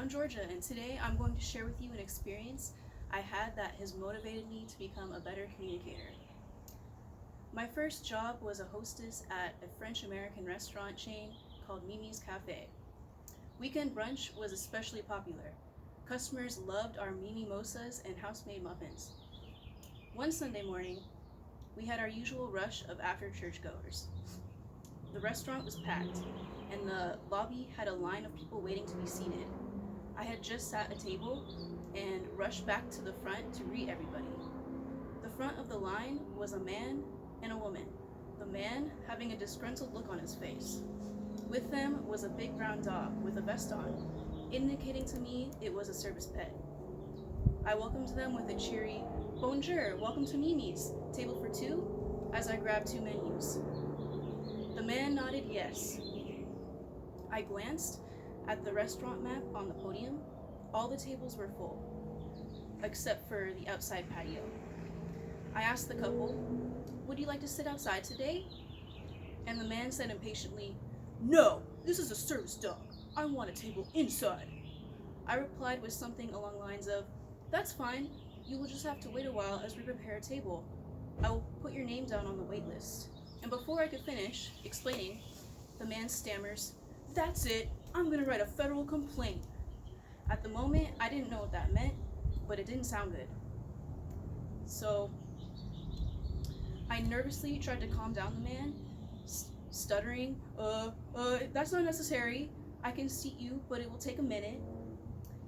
I'm Georgia, and today I'm going to share with you an experience I had that has motivated me to become a better communicator. My first job was a hostess at a French American restaurant chain called Mimi's Cafe. Weekend brunch was especially popular. Customers loved our mimosas and house-made muffins. One Sunday morning, we had our usual rush of after-church goers. The restaurant was packed, and the lobby had a line of people waiting to be seated. I had just sat at a table and rushed back to the front to greet everybody. The front of the line was a man and a woman, the man having a disgruntled look on his face. With them was a big brown dog with a vest on, indicating to me it was a service pet. I welcomed them with a cheery, "Bonjour, welcome to Mimi's, table for two," as I grabbed two menus. The man nodded yes. I glanced at the restaurant map on the podium. All the tables were full, except for the outside patio. I asked the couple, "Would you like to sit outside today?" And the man said impatiently, "No, this is a service dog. I want a table inside." I replied with something along the lines of, "That's fine. You will just have to wait a while as we prepare a table. I will put your name down on the wait list." And before I could finish explaining, the man stammers, "That's it. I'm gonna write a federal complaint." At the moment, I didn't know what that meant, but it didn't sound good. So I nervously tried to calm down the man, stuttering, "That's not necessary. I can seat you, but it will take a minute."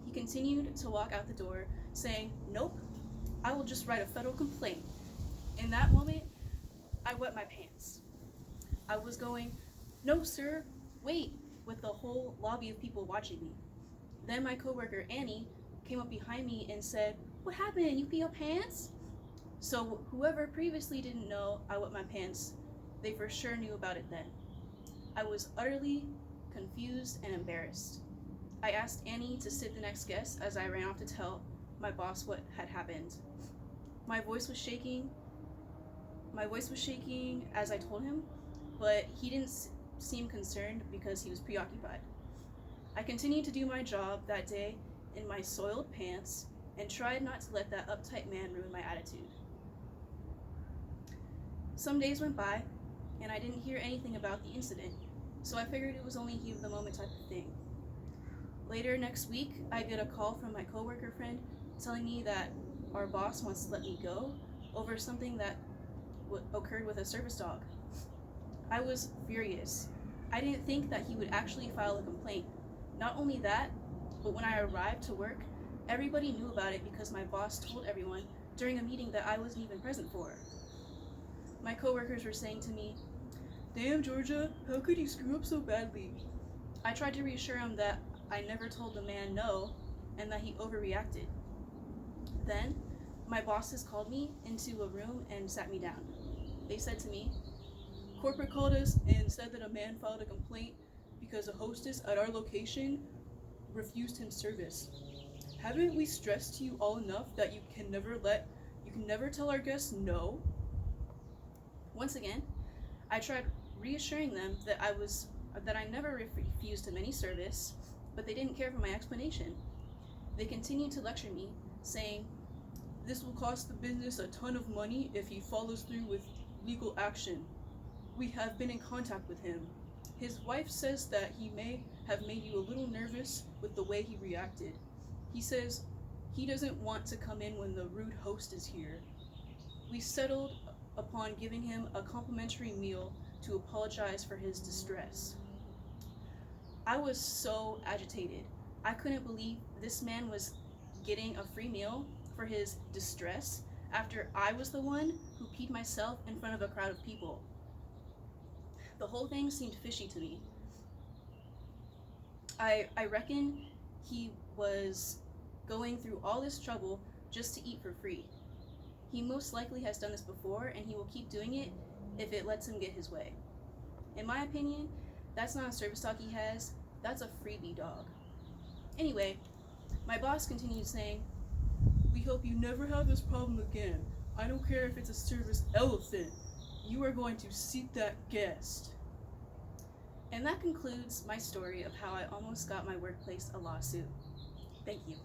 He continued to walk out the door, saying, "Nope, I will just write a federal complaint." In that moment, I wet my pants. I was going, "No, sir, wait," with the whole lobby of people watching me. Then my coworker, Annie, came up behind me and said, "What happened? You pee your pants?" So whoever previously didn't know I wet my pants, they for sure knew about it then. I was utterly confused and embarrassed. I asked Annie to sit the next guest as I ran off to tell my boss what had happened. My voice was shaking as I told him, but he didn't seem concerned because he was preoccupied. I continued to do my job that day in my soiled pants and tried not to let that uptight man ruin my attitude. Some days went by, and I didn't hear anything about the incident, so I figured it was only heat of the moment type of thing. Later next week, I get a call from my coworker friend telling me that our boss wants to let me go over something that occurred with a service dog. I was furious. I didn't think that he would actually file a complaint. Not only that, but when I arrived to work, everybody knew about it because my boss told everyone during a meeting that I wasn't even present for. My coworkers were saying to me, "Damn, Georgia, how could you screw up so badly?" I tried to reassure him that I never told the man no and that he overreacted. Then, my bosses called me into a room and sat me down. They said to me, "Corporate called us and said that a man filed a complaint because a hostess at our location refused him service. Haven't we stressed to you all enough that you can never tell our guests no?" Once again, I tried reassuring them that I never refused him any service, but they didn't care for my explanation. They continued to lecture me, saying, "This will cost the business a ton of money if he follows through with legal action. We have been in contact with him. His wife says that he may have made you a little nervous with the way he reacted. He says he doesn't want to come in when the rude host is here. We settled upon giving him a complimentary meal to apologize for his distress." I was so agitated. I couldn't believe this man was getting a free meal for his distress after I was the one who peed myself in front of a crowd of people. The whole thing seemed fishy to me. I reckon he was going through all this trouble just to eat for free. He most likely has done this before, and he will keep doing it if it lets him get his way. In my opinion, that's not a service dog he has, that's a freebie dog. Anyway, my boss continued saying, "We hope you never have this problem again. I don't care if it's a service elephant. You are going to seat that guest." And that concludes my story of how I almost got my workplace a lawsuit. Thank you.